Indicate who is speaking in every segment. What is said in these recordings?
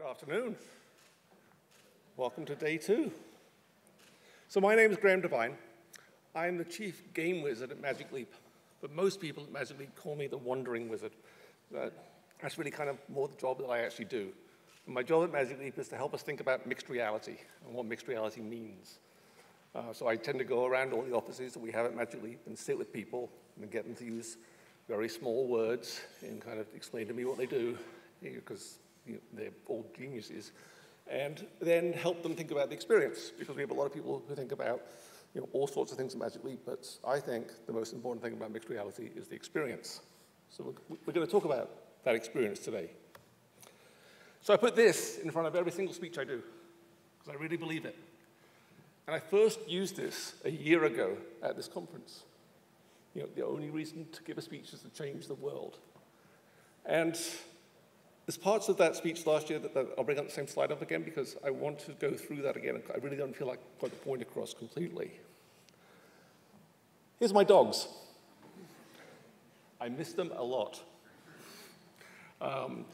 Speaker 1: afternoon. Welcome to day 2. So my name is Graeme Devine. I'm the chief game wizard at Magic Leap, but most people at Magic Leap call me the wandering wizard. That's really kind of more the job that I actually do. And my job at Magic Leap is to help us think about mixed reality and what mixed reality means. So I tend to go around all the offices that we have at Magic Leap and sit with people and get them to use very small words and kind of explain to me what they do, because they're all geniuses, and then help them think about the experience, because we have a lot of people who think about all sorts of things at Magic Leap, but I think the most important thing about mixed reality is the experience. So we're going to talk about that experience today. So I put this in front of every single speech I do, because I really believe it. And I first used this a year ago at this conference. The only reason to give a speech is to change the world. And there's parts of that speech last year that I'll bring up the same slide up again because I want to go through that again. I really don't feel like I got the point across completely. Here's my dogs. I miss them a lot.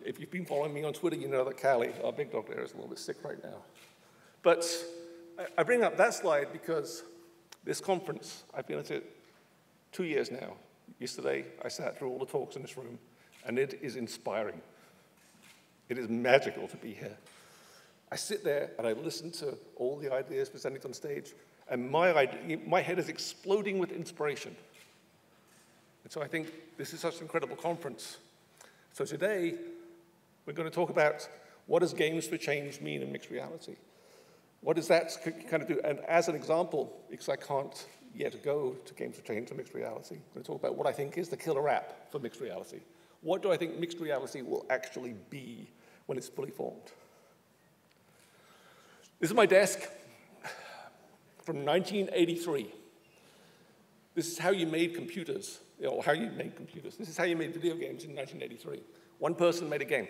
Speaker 1: If you've been following me on Twitter, you know that Callie, our big dog there, is a little bit sick right now. But I bring up that slide because this conference, I've been at it 2 years now. Yesterday, I sat through all the talks in this room, and it is inspiring. It is magical to be here. I sit there and I listen to all the ideas presented on stage, and my head is exploding with inspiration. And so I think this is such an incredible conference. So today, we're going to talk about what does games for change mean in mixed reality? What does that kind of do? And as an example, because I can't yet go to games for change or mixed reality, I'm going to talk about what I think is the killer app for mixed reality. What do I think mixed reality will actually be when it's fully formed? This is my desk from 1983. This is how you made computers, or how you made computers. This is how you made video games in 1983. One person made a game.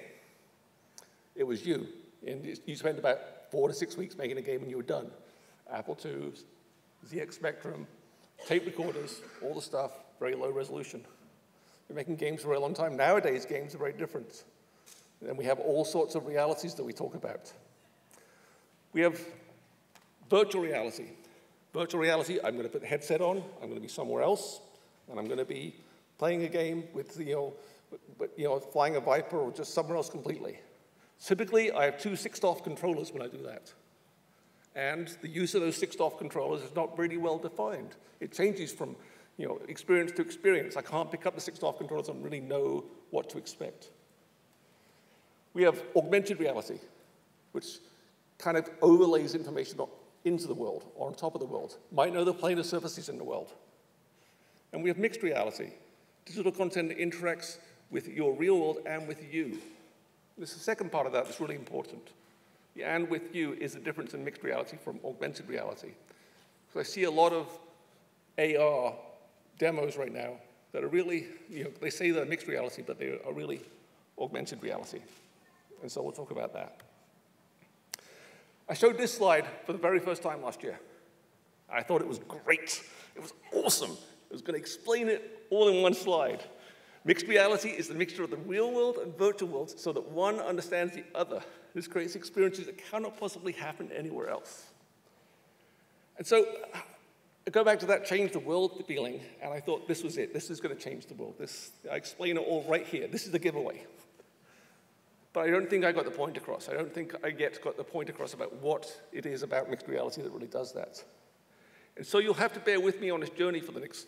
Speaker 1: It was you. And you spent about 4 to 6 weeks making a game and you were done. Apple IIs, ZX Spectrum, tape recorders, all the stuff, very low resolution. We're making games for a long time. Nowadays, games are very different. And we have all sorts of realities that we talk about. We have virtual reality. Virtual reality, I'm going to put the headset on, I'm going to be somewhere else, and I'm going to be playing a game with, flying a Viper or just somewhere else completely. Typically, I have 2 6-off controllers when I do that. And the use of those 6-off controllers is not really well defined. It changes from experience to experience. I can't pick up the 6-off controllers and really know what to expect. We have augmented reality, which kind of overlays information into the world, or on top of the world. Might know the planar surfaces in the world. And we have mixed reality. Digital content that interacts with your real world and with you. This is the second part of that that's really important. The and with you is the difference in mixed reality from augmented reality. So I see a lot of AR demos right now that are really, they say they're mixed reality, but they are really augmented reality. And so we'll talk about that. I showed this slide for the very first time last year. I thought it was great. It was awesome. I was going to explain it all in one slide. Mixed reality is the mixture of the real world and virtual worlds so that one understands the other. This creates experiences that cannot possibly happen anywhere else. And so I go back to that change the world feeling, and I thought this was it. This is going to change the world. I explain it all right here. This is the giveaway. But I don't think I got the point across. I don't think I yet got the point across about what it is about mixed reality that really does that. And so you'll have to bear with me on this journey for the next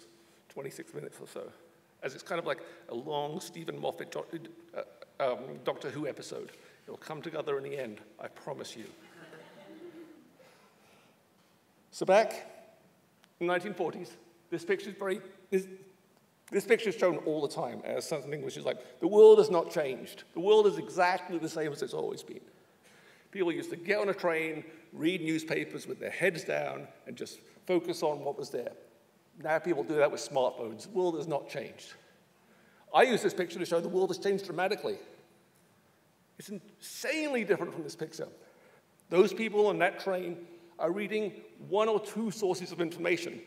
Speaker 1: 26 minutes or so, as it's kind of like a long Stephen Moffat Doctor Who episode. It'll come together in the end, I promise you. So back in the 1940s, this picture is shown all the time as something which is like, the world has not changed. The world is exactly the same as it's always been. People used to get on a train, read newspapers with their heads down, and just focus on what was there. Now people do that with smartphones. The world has not changed. I use this picture to show the world has changed dramatically. It's insanely different from this picture. Those people on that train are reading 1 or 2 sources of information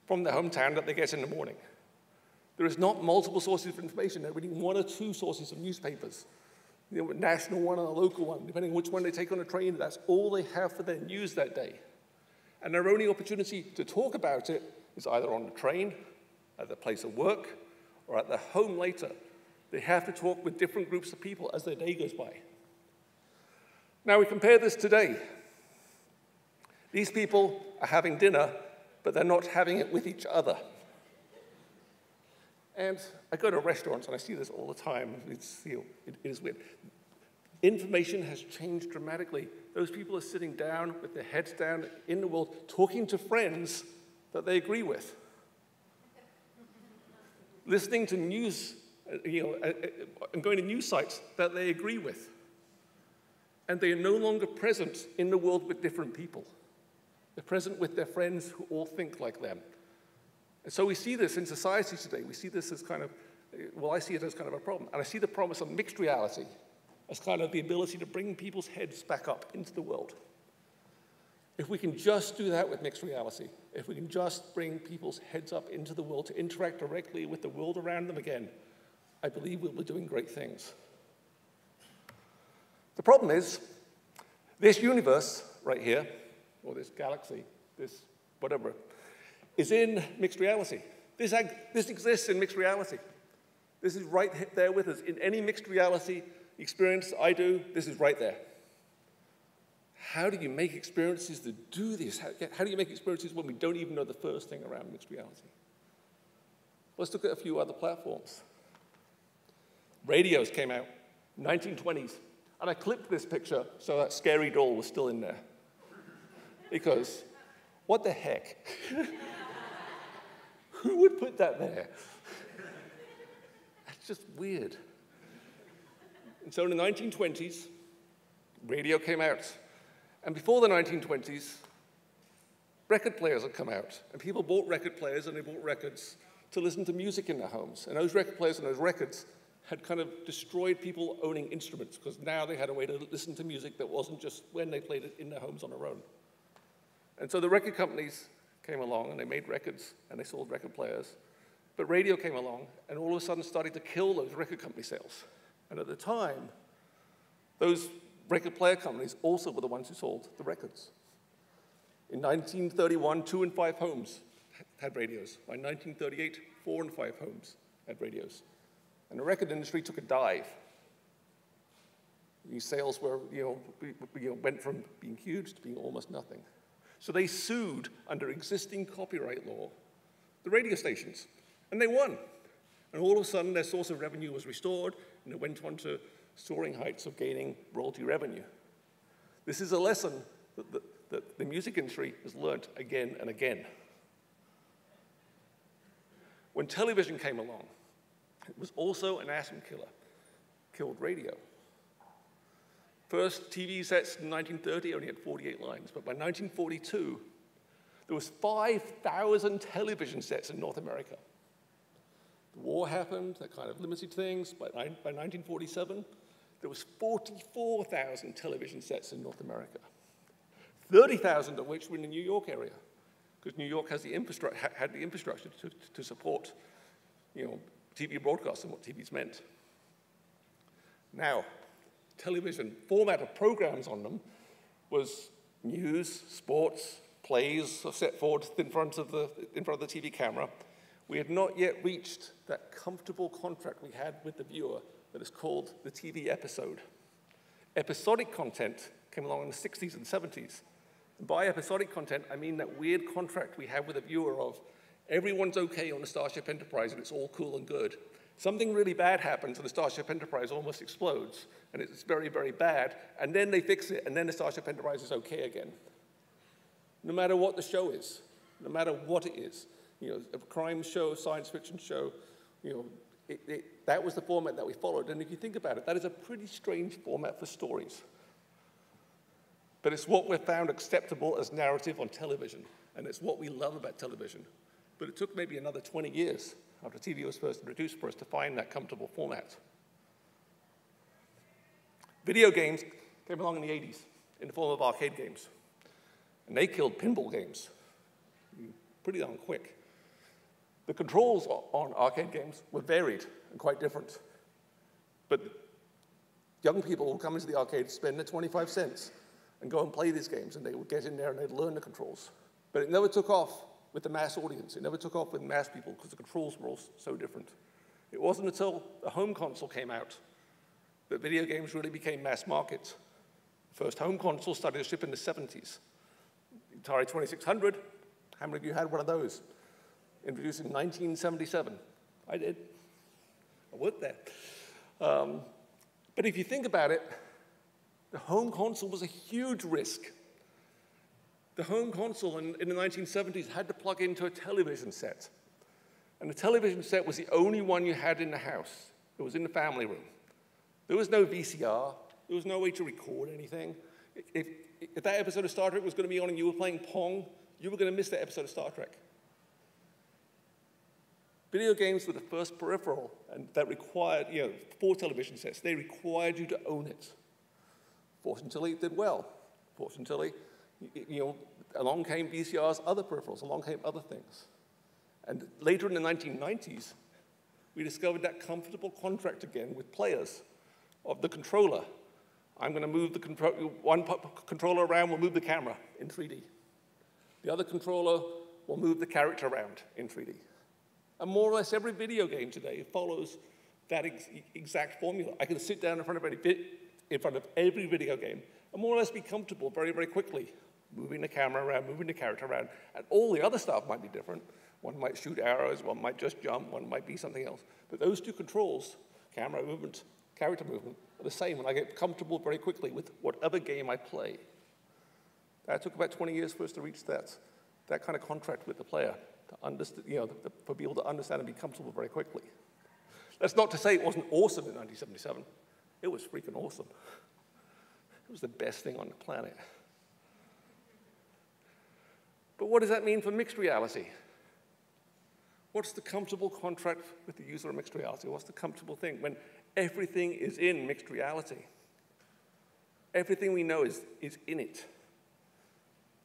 Speaker 1: from their hometown that they get in the morning. There is not multiple sources of information. They're reading 1 or 2 sources of newspapers You know, a national one and a local one, depending on which one they take on a train, that's all they have for their news that day. And their only opportunity to talk about it is either on the train, at the place of work, or at their home later. They have to talk with different groups of people as their day goes by. Now we compare this today. These people are having dinner, but they're not having it with each other. And I go to restaurants, and I see this all the time. It's, you know, it is weird. Information has changed dramatically. Those people are sitting down with their heads down in the world, talking to friends that they agree with. Listening to news, and going to news sites that they agree with. And they are no longer present in the world with different people. They're present with their friends who all think like them. And so we see this in society today. We see this as kind of, well, I see it as kind of a problem. And I see the promise of mixed reality as kind of the ability to bring people's heads back up into the world. If we can just do that with mixed reality, if we can just bring people's heads up into the world to interact directly with the world around them again, I believe we'll be doing great things. The problem is, this universe right here, or this galaxy, this whatever, is in mixed reality. This exists in mixed reality. This is right there with us. In any mixed reality experience I do, this is right there. How do you make experiences that do this? How do you make experiences when we don't even know the first thing around mixed reality? Let's look at a few other platforms. Radios came out, 1920s. And I clipped this picture so that scary doll was still in there. Because, what the heck? Who would put that there? That's just weird. And so in the 1920s, radio came out. And before the 1920s, record players had come out. And people bought record players, and they bought records to listen to music in their homes. And those record players and those records had kind of destroyed people owning instruments, because now they had a way to listen to music that wasn't just when they played it in their homes on their own. And so the record companies came along, and they made records, and they sold record players. But radio came along, and all of a sudden started to kill those record company sales. And at the time, those record player companies also were the ones who sold the records. In 1931, 2 in 5 homes had radios. By 1938, 4 in 5 homes had radios. And the record industry took a dive. These sales were, went from being huge to being almost nothing. So they sued under existing copyright law the radio stations, and they won. And all of a sudden, their source of revenue was restored, and it went on to soaring heights of gaining royalty revenue. This is a lesson that the music industry has learned again and again. When television came along, it was also an atom killer. Killed radio. First TV sets in 1930 only had 48 lines, but by 1942, there was 5,000 television sets in North America. The war happened, that kind of limited things. By 1947, there was 44,000 television sets in North America, 30,000 of which were in the New York area, because New York has had the infrastructure to support, TV broadcasts and what TV's meant. Now, television format of programs on them was news, sports, plays set forward in front of the TV camera. We had not yet reached that comfortable contract we had with the viewer that is called the TV episode. Episodic content came along in the 60s and 70s. And by episodic content, I mean that weird contract we have with the viewer of everyone's okay on the Starship Enterprise and it's all cool and good. Something really bad happens and the Starship Enterprise almost explodes, and it's very, very bad, and then they fix it, and then the Starship Enterprise is okay again. No matter what the show is, no matter what it is, a crime show, a science fiction show, that was the format that we followed. And if you think about it, that is a pretty strange format for stories. But it's what we've found acceptable as narrative on television, and it's what we love about television. But it took maybe another 20 years after TV was first introduced for us to find that comfortable format. Video games came along in the 80s in the form of arcade games. And they killed pinball games pretty darn quick. The controls on arcade games were varied and quite different. But Young people will come into the arcade, spend their 25 cents, and go and play these games, and they would get in there and they'd learn the controls. But it never took off with the mass audience. It never took off with mass people because the controls were all so different. It wasn't until the home console came out that video games really became mass market. The first home console started to ship in the 70s. The Atari 2600, how many of you had one of those? Introduced in 1977. I did. I worked there. But if you think about it, the home console was a huge risk. The home console in the 1970s had to plug into a television set. And the television set was the only one you had in the house. It was in the family room. There was no VCR. There was no way to record anything. If that episode of Star Trek was going to be on and you were playing Pong, you were going to miss that episode of Star Trek. Video games were the first peripheral and that required, for television sets, they required you to own it. Fortunately, it did well. Fortunately, along came VCRs, other peripherals, along came other things. And later in the 1990s, we discovered that comfortable contract again with players of the controller. I'm going to move one controller around, will move the camera in 3D. The other controller will move the character around in 3D. And more or less every video game today follows that exact formula. I can sit down in front of every video game and more or less be comfortable very, very quickly, moving the camera around, moving the character around, and all the other stuff might be different. One might shoot arrows, one might just jump, one might be something else. But those two controls, camera movement, character movement, are the same, and I get comfortable very quickly with whatever game I play. That took about 20 years for us to reach that kind of contract with the player, to understand, for people to understand and be comfortable very quickly. That's not to say it wasn't awesome in 1977. It was freaking awesome. It was the best thing on the planet. But what does that mean for mixed reality? What's the comfortable contract with the user of mixed reality? What's the comfortable thing when everything is in mixed reality? Everything we know is in it.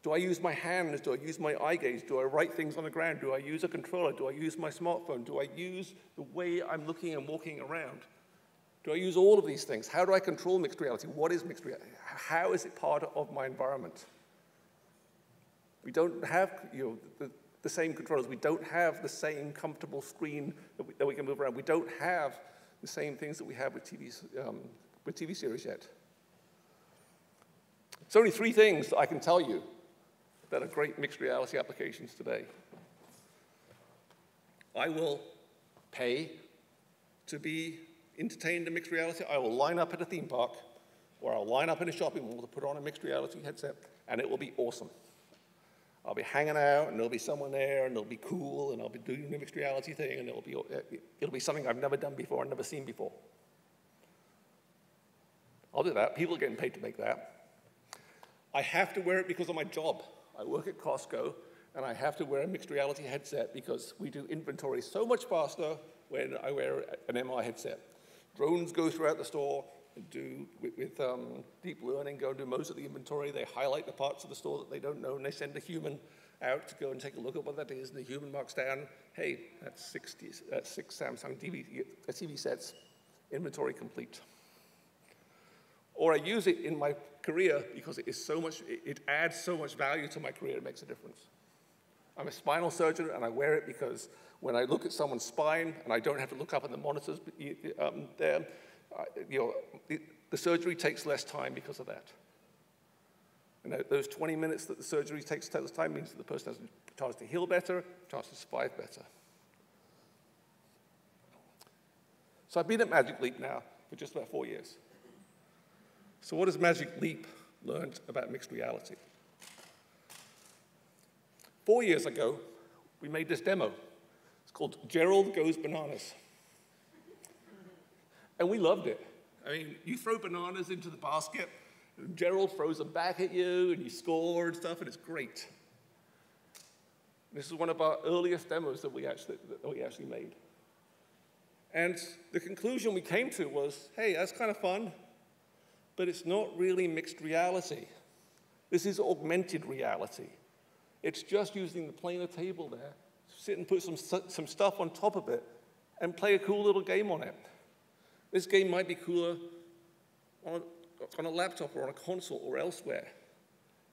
Speaker 1: Do I use my hands? Do I use my eye gaze? Do I write things on the ground? Do I use a controller? Do I use my smartphone? Do I use the way I'm looking and walking around? Do I use all of these things? How do I control mixed reality? What is mixed reality? How is it part of my environment? We don't have the same controllers. We don't have the same comfortable screen that we can move around. We don't have the same things that we have with TV series yet. There's only 3 things that I can tell you that are great mixed reality applications today. I will pay to be entertained in mixed reality. I will line up at a theme park, or I'll line up in a shopping mall to put on a mixed reality headset, and it will be awesome. I'll be hanging out, and there'll be someone there, and it'll be cool, and I'll be doing the mixed reality thing, and it'll be something I've never done before and never seen before. I'll do that. People are getting paid to make that. I have to wear it because of my job. I work at Costco, and I have to wear a mixed reality headset because we do inventory so much faster when I wear an MR headset. Drones go throughout the store and do, with deep learning, go and do most of the inventory. They highlight the parts of the store that they don't know, and they send a human out to go and take a look at what that is, and the human marks down, hey, that's 6 Samsung TV sets, inventory complete. Or I use it in my career because it adds so much value to my career, it makes a difference. I'm a spinal surgeon, and I wear it because when I look at someone's spine, and I don't have to look up at the monitors there, the surgery takes less time because of that. And those 20 minutes that the surgery takes less time means that the person has a chance to heal better, a chance to survive better. So I've been at Magic Leap now for just about 4 years. So what has Magic Leap learned about mixed reality? 4 years ago, we made this demo. It's called Gerald Goes Bananas. And we loved it. I mean, you throw bananas into the basket, and Gerald throws them back at you, and you score and stuff, and it's great. This is one of our earliest demos that we actually made. And the conclusion we came to was, hey, that's kind of fun, but it's not really mixed reality. This is augmented reality. It's just using the planar table there, sit and put some stuff on top of it, and play a cool little game on it. This game might be cooler on a laptop or on a console or elsewhere.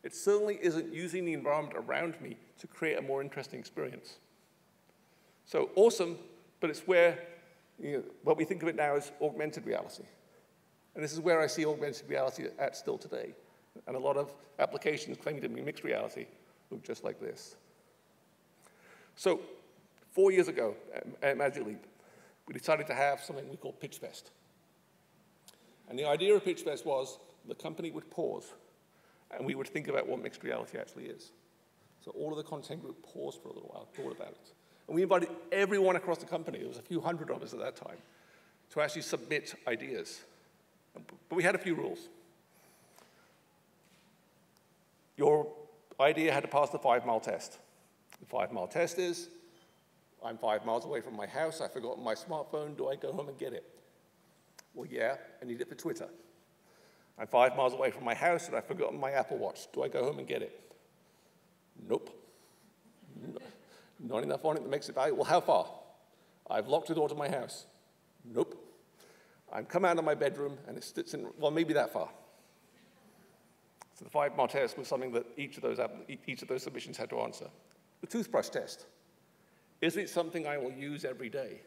Speaker 1: It certainly isn't using the environment around me to create a more interesting experience. So awesome, but it's where, what we think of it now as augmented reality. And this is where I see augmented reality at still today. And a lot of applications claiming to be mixed reality look just like this. So 4 years ago at Magic Leap, we decided to have something we call Pitch Fest. And the idea of Pitch Fest was the company would pause, and we would think about what mixed reality actually is. So all of the content group paused for a little while, thought about it. And we invited everyone across the company, there was a few hundred of us at that time, to actually submit ideas. But we had a few rules. Your idea had to pass the 5-mile test. The 5-mile test is, I'm 5 miles away from my house, I've forgotten my smartphone, do I go home and get it? Well, yeah, I need it for Twitter. I'm 5 miles away from my house and I've forgotten my Apple Watch. Do I go home and get it? Nope. Not enough on it that makes it valuable. Well, how far? I've locked the door to my house. Nope. I'm come out of my bedroom and it sits in, well, maybe that far. So the 5-mile test was something that each of those submissions had to answer. The toothbrush test. Is it something I will use every day?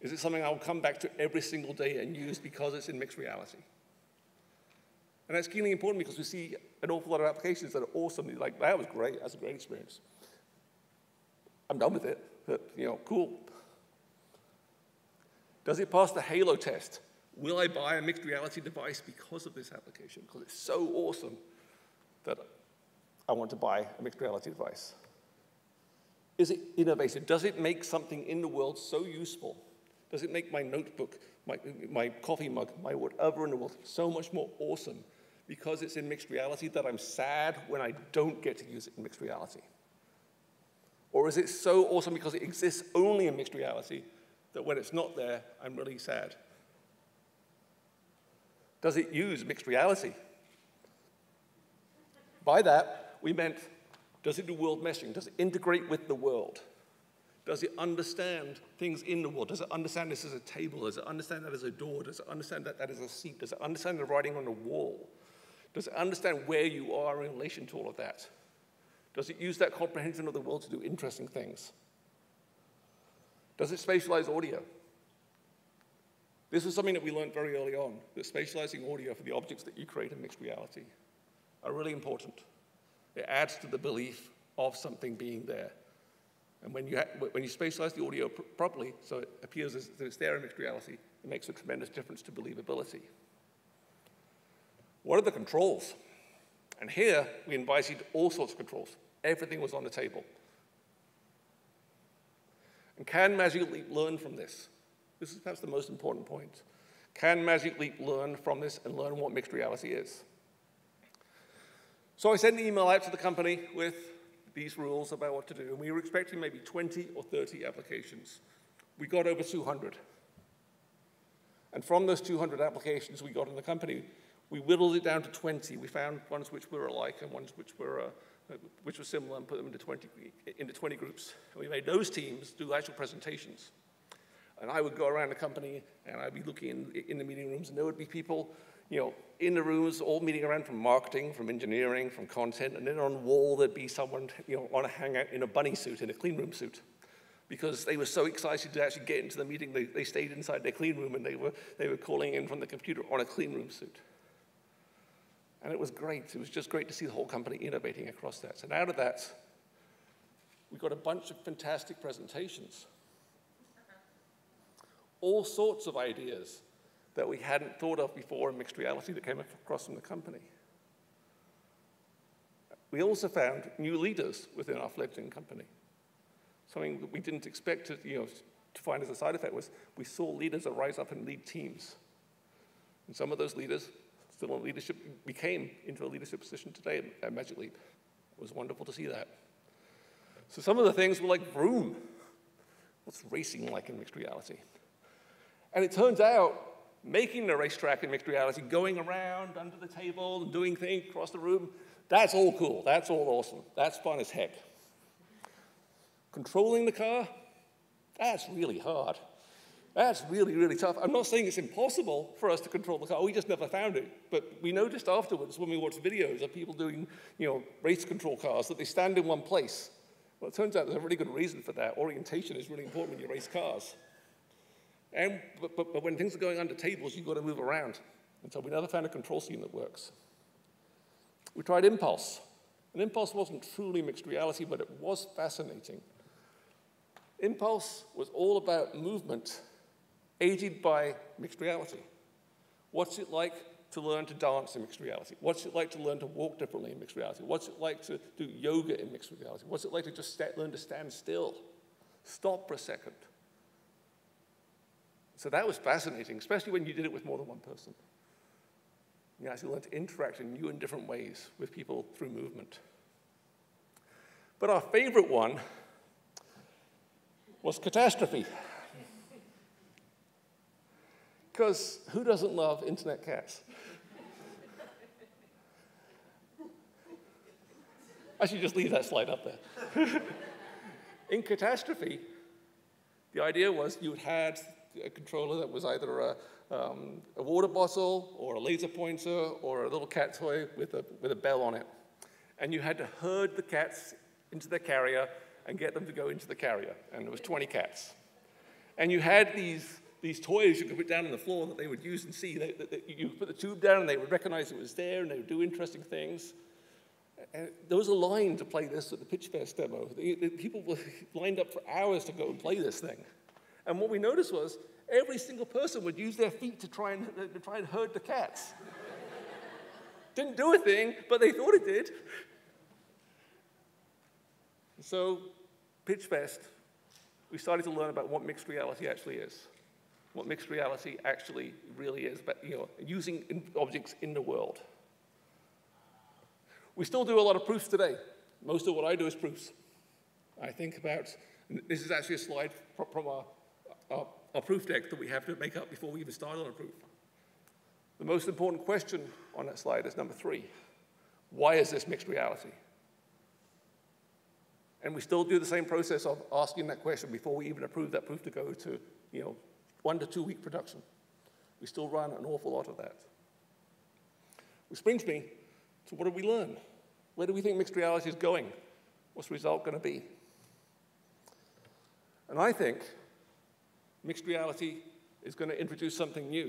Speaker 1: Is it something I will come back to every single day and use because it's in mixed reality? And that's keenly important because we see an awful lot of applications that are awesome. You're like, that was great, that's a great experience. I'm done with it, but cool. Does it pass the Halo test? Will I buy a mixed reality device because of this application? Because it's so awesome that I want to buy a mixed reality device. Is it innovative? Does it make something in the world so useful? Does it make my notebook, my coffee mug, my whatever in the world so much more awesome because it's in mixed reality that I'm sad when I don't get to use it in mixed reality? Or is it so awesome because it exists only in mixed reality that when it's not there, I'm really sad? Does it use mixed reality? By that, we meant, does it do world meshing? Does it integrate with the world? Does it understand things in the world? Does it understand this as a table? Does it understand that as a door? Does it understand that as a seat? Does it understand the writing on the wall? Does it understand where you are in relation to all of that? Does it use that comprehension of the world to do interesting things? Does it spatialize audio? This was something that we learned very early on, that spatializing audio for the objects that you create in mixed reality are really important. It adds to the belief of something being there. And when you spatialize the audio properly, so it appears as that it's there in mixed reality, it makes a tremendous difference to believability. What are the controls? And here, we invited all sorts of controls. Everything was on the table. And can Magic Leap learn from this? This is perhaps the most important point. Can Magic Leap learn from this and learn what mixed reality is? So I sent an email out to the company with these rules about what to do, and we were expecting maybe 20 or 30 applications. We got over 200. And from those 200 applications we got in the company, we whittled it down to 20. We found ones which were alike and ones which were similar and put them into 20 groups. And we made those teams do actual presentations. And I would go around the company, and I'd be looking in the meeting rooms, and there would be people in the rooms, all meeting around from marketing, from engineering, from content, and then on the wall there'd be someone on a hangout in a bunny suit, in a clean room suit. Because they were so excited to actually get into the meeting, they stayed inside their clean room, and they were calling in from the computer on a clean room suit. And it was great. It was just great to see the whole company innovating across that. And out of that, we got a bunch of fantastic presentations. All sorts of ideas that we hadn't thought of before in mixed reality that came across from the company. We also found new leaders within our fledgling company. Something that we didn't expect to find as a side effect was we saw leaders that rise up and lead teams. And some of those leaders still in leadership became into a leadership position today at Magic Leap. It was wonderful to see that. So some of the things were like, vroom. What's racing like in mixed reality? And it turns out, making the racetrack in mixed reality, going around under the table and doing things across the room, that's all cool. That's all awesome. That's fun as heck. Controlling the car, that's really hard. That's really, really tough. I'm not saying it's impossible for us to control the car. We just never found it. But we noticed afterwards when we watched videos of people doing, race control cars that they stand in one place. Well, it turns out there's a really good reason for that. Orientation is really important when you race cars. But when things are going under tables, you've got to move around. And so we never found a control scheme that works. We tried Impulse. And Impulse wasn't truly mixed reality, but it was fascinating. Impulse was all about movement, aided by mixed reality. What's it like to learn to dance in mixed reality? What's it like to learn to walk differently in mixed reality? What's it like to do yoga in mixed reality? What's it like to just learn to stand still? Stop for a second. So that was fascinating, especially when you did it with more than one person. You actually learned to interact in new and different ways with people through movement. But our favorite one was Catastrophe. Because who doesn't love internet cats? I should just leave that slide up there. In Catastrophe, the idea was you had a controller that was either a water bottle or a laser pointer or a little cat toy with a bell on it. And you had to herd the cats into the carrier and get them to go into the carrier. And there was 20 cats. And you had these toys you could put down on the floor that they would use and see. You put the tube down and they would recognize it was there and they would do interesting things. And there was a line to play this at the Pitch Fest demo. People were lined up for hours to go and play this thing. And what we noticed was every single person would use their feet to try and herd the cats. Didn't do a thing, but they thought it did. So, Pitch Fest, we started to learn about what mixed reality actually is. What mixed reality actually really is, but using objects in the world. We still do a lot of proofs today. Most of what I do is proofs. I think about, this is actually a slide from our proof deck that we have to make up before we even start on a proof. The most important question on that slide is number 3. Why is this mixed reality? And we still do the same process of asking that question before we even approve that proof to go to 1 to 2 week production. We still run an awful lot of that. Which brings me to what did we learn? Where do we think mixed reality is going? What's the result going to be? And I think mixed reality is going to introduce something new,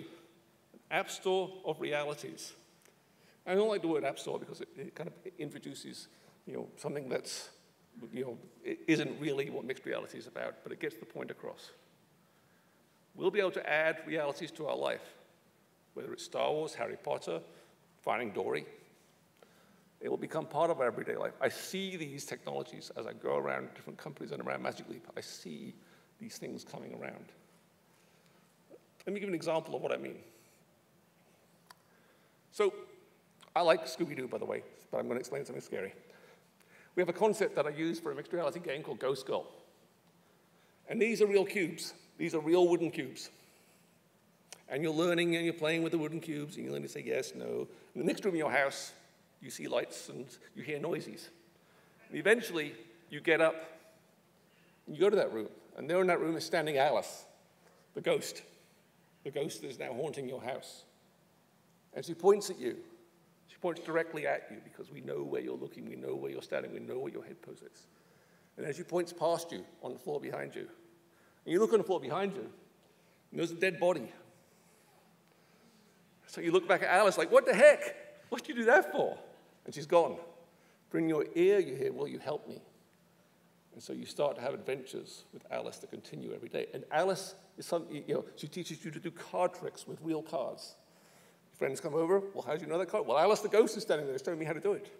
Speaker 1: an app store of realities. I don't like the word app store because it kind of introduces something that's it isn't really what mixed reality is about, but it gets the point across. We'll be able to add realities to our life, whether it's Star Wars, Harry Potter, Finding Dory. It will become part of our everyday life. I see these technologies as I go around different companies and around Magic Leap. I see these things coming around. Let me give an example of what I mean. So, I like Scooby-Doo, by the way, but I'm going to explain something scary. We have a concept that I use for a mixed reality game called Ghost Skull. And these are real cubes. These are real wooden cubes. And you're learning and you're playing with the wooden cubes, and you're learning to say yes, no. In the next room in your house, you see lights and you hear noises. And eventually, you get up and you go to that room. And there in that room is standing Alice, the ghost. The ghost that is now haunting your house. And she points at you. She points directly at you because we know where you're looking, we know where you're standing, we know where your head pose is. And as she points past you on the floor behind you, and you look on the floor behind you, and there's a dead body. So you look back at Alice like, what the heck? What did you do that for? And she's gone. Bring your ear, you hear, will you help me? And so you start to have adventures with Alice that continue every day. And Alice is something, she teaches you to do card tricks with real cards. Friends come over, well, how do you know that card? Well, Alice the ghost is standing there showing me how to do it.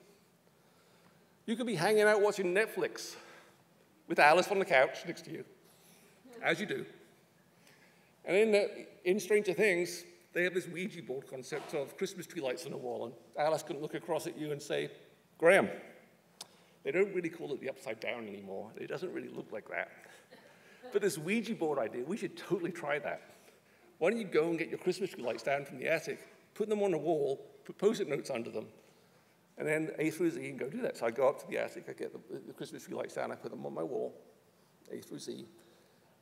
Speaker 1: You could be hanging out watching Netflix with Alice on the couch next to you, as you do. And in Stranger Things, they have this Ouija board concept of Christmas tree lights on a wall, and Alice can look across at you and say, Graeme, they don't really call it the upside down anymore. It doesn't really look like that. But this Ouija board idea, we should totally try that. Why don't you go and get your Christmas tree lights down from the attic, put them on a wall, put Post-it notes under them, and then A through Z and go do that. So I go up to the attic, I get the Christmas tree lights down, I put them on my wall, A through Z,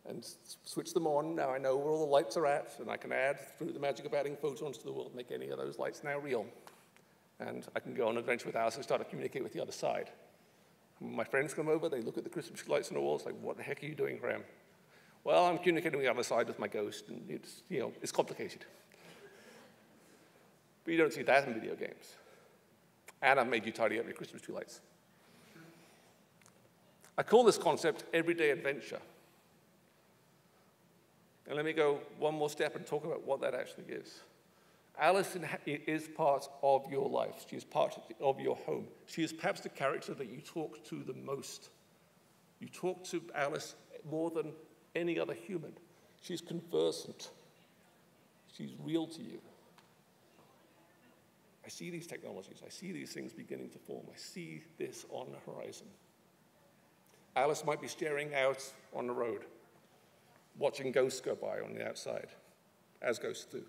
Speaker 1: and switch them on. Now I know where all the lights are at, and I can add, through the magic of adding photons to the world, make any of those lights now real. And I can go on an adventure with Alice and start to communicate with the other side. When my friends come over, they look at the Christmas lights on the walls, like, what the heck are you doing, Graeme? Well, I'm communicating with the other side with my ghost, and it's, it's complicated. But you don't see that in video games. And I've made you tidy up your Christmas tree lights. I call this concept everyday adventure. And let me go one more step and talk about what that actually is. Alice is part of your life. She is part of your home. She is perhaps the character that you talk to the most. You talk to Alice more than any other human. She's conversant. She's real to you. I see these technologies. I see these things beginning to form. I see this on the horizon. Alice might be staring out on the road, watching ghosts go by on the outside, as ghosts do.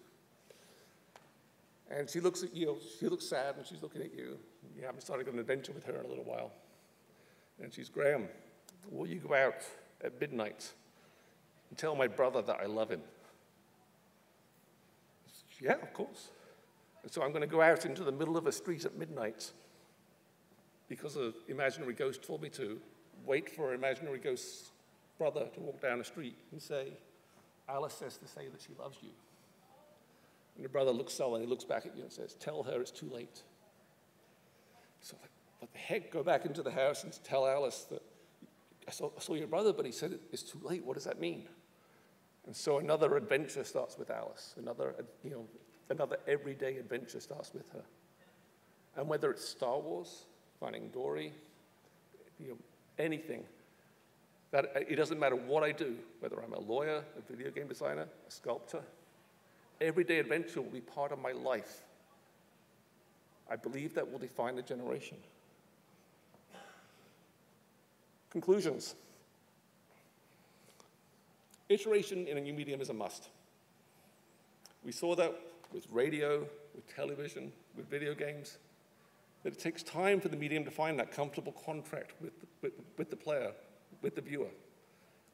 Speaker 1: And she looks at you, she looks sad, and she's looking at you. You haven't started an adventure with her in a little while. And she's, Graeme, will you go out at midnight and tell my brother that I love him? Yeah, of course. And so I'm going to go out into the middle of a street at midnight because an imaginary ghost told me to, wait for an imaginary ghost's brother to walk down the street and say, Alice says to say that she loves you. And the brother looks sullen, he looks back at you and says, tell her it's too late. So like, what the heck? Go back into the house and tell Alice that I saw your brother, but he said it's too late. What does that mean? And so another adventure starts with Alice. Another everyday adventure starts with her. And whether it's Star Wars, Finding Dory, anything, that it doesn't matter what I do, whether I'm a lawyer, a video game designer, a sculptor, everyday adventure will be part of my life. I believe that will define a generation. Conclusions. Iteration in a new medium is a must. We saw that with radio, with television, with video games, that it takes time for the medium to find that comfortable contract with the player, with the viewer.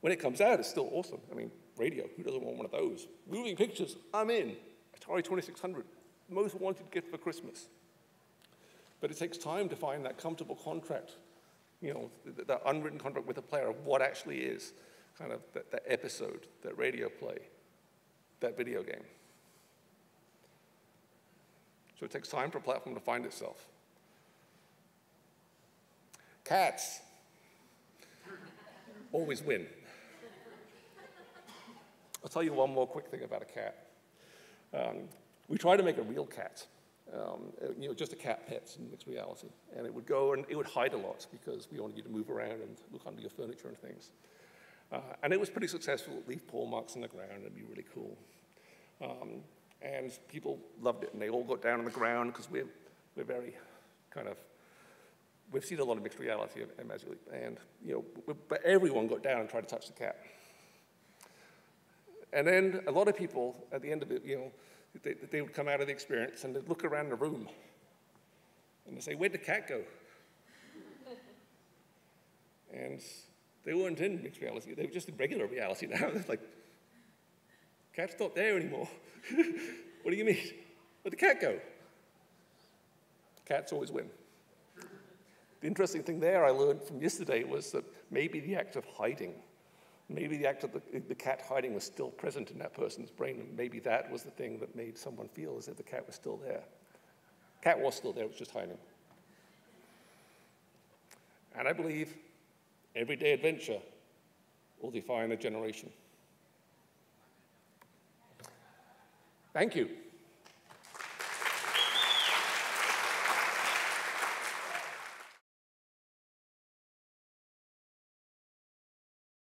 Speaker 1: When it comes out, it's still awesome. I mean, radio, who doesn't want one of those? Moving pictures, I'm in. Atari 2600, most wanted gift for Christmas. But it takes time to find that comfortable contract, that unwritten contract with the player of what actually is kind of that episode, that radio play, that video game. So it takes time for a platform to find itself. Cats always win. I'll tell you one more quick thing about a cat. We tried to make a real cat, just a cat pet in mixed reality. And it would go and it would hide a lot because we wanted you to move around and look under your furniture and things. And it was pretty successful. It'd leave paw marks on the ground. It'd be really cool. And people loved it. And they all got down on the ground because we're very kind of, we've seen a lot of mixed reality, imagine. And, but everyone got down and tried to touch the cat. And then a lot of people, at the end of it, they would come out of the experience and they'd look around the room and they'd say, where'd the cat go? And they weren't in mixed reality. They were just in regular reality now. They're like, cat's not there anymore. What do you mean? Where'd the cat go? Cats always win. The interesting thing there I learned from yesterday was that maybe the act of hiding, maybe the act of the cat hiding was still present in that person's brain, and maybe that was the thing that made someone feel as if the cat was still there. Cat was still there, it was just hiding. And I believe everyday adventure will define a generation. Thank you.